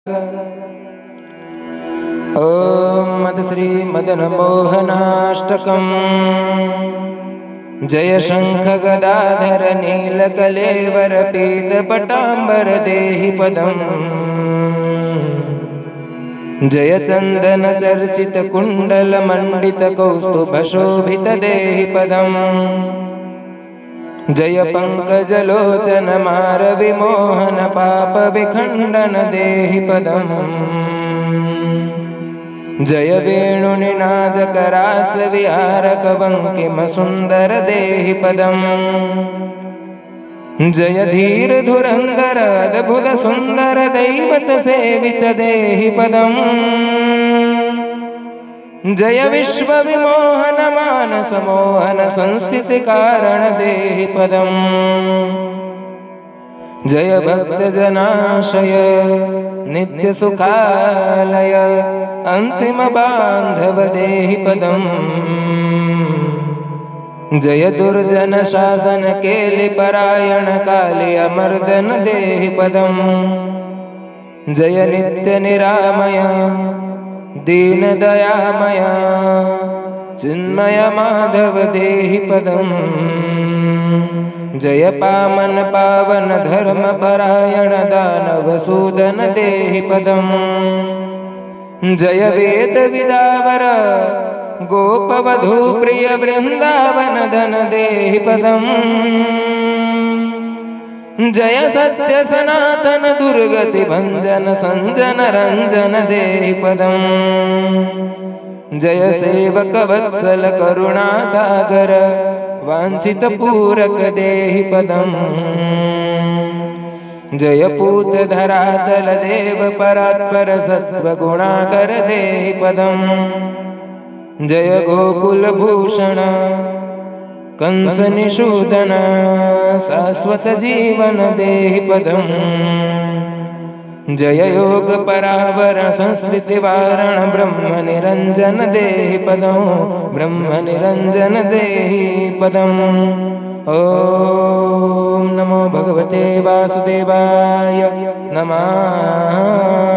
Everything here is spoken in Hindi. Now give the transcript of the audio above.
ॐ मदश्री मदनमोहनाष्टकम्। जय शंख गदाधर नीलकलेवर पीतपटाम्बर देहि पदम्। जय चंदन चर्चित कुंडल मंडित कौस्तुभ शोभित देहि पदम्। जय पंकजलोचन मार विमोहन पाप विखंडन देहि पदम्। जय वेणुनिनाद करास विहारक बंकिम सुंदर देहि पदम्। जय धीर धुरंधर अद्भुत सुंदर दैवत सेवित देहि पदम्। जय विश्व विमोहन मानस मोहन संस्थिति कारण देहि पदम्। जय भक्त जनाशय नित्य सुखालय अंतिम बांधव देहि पदम्। जय दुर्जन शासन केलि परायण काली अमर्दन देहि पदम्। जय नित्य निरामय दीन दयामय चिन्मय माधव देहि पदम्। जय पामन पावन धर्म परायण दानव सूदन देहि पदम्। जय वेद विदावर गोपवधू प्रिय वृंदावन धन देहि पदम्। जय सत्य सनातन दुर्गति भंजन संजन रंजन देहि पदम्। जय सेवक वत्सल करुणा सागर वांछित पूरक देहि पदम्। जय पूत धरातल देव परात्पर सत्व गुणाकर देहि पदम्। जय गोकुल भूषण कंस निषूदन शाश्वत जीवन देहि पदम्। जय योग परावर संस्कृति वारण ब्रह्म निरंजन देहि पदम्। ब्रह्म निरंजन देहि पदम्। ओम नमो भगवते वासुदेवाय नमः।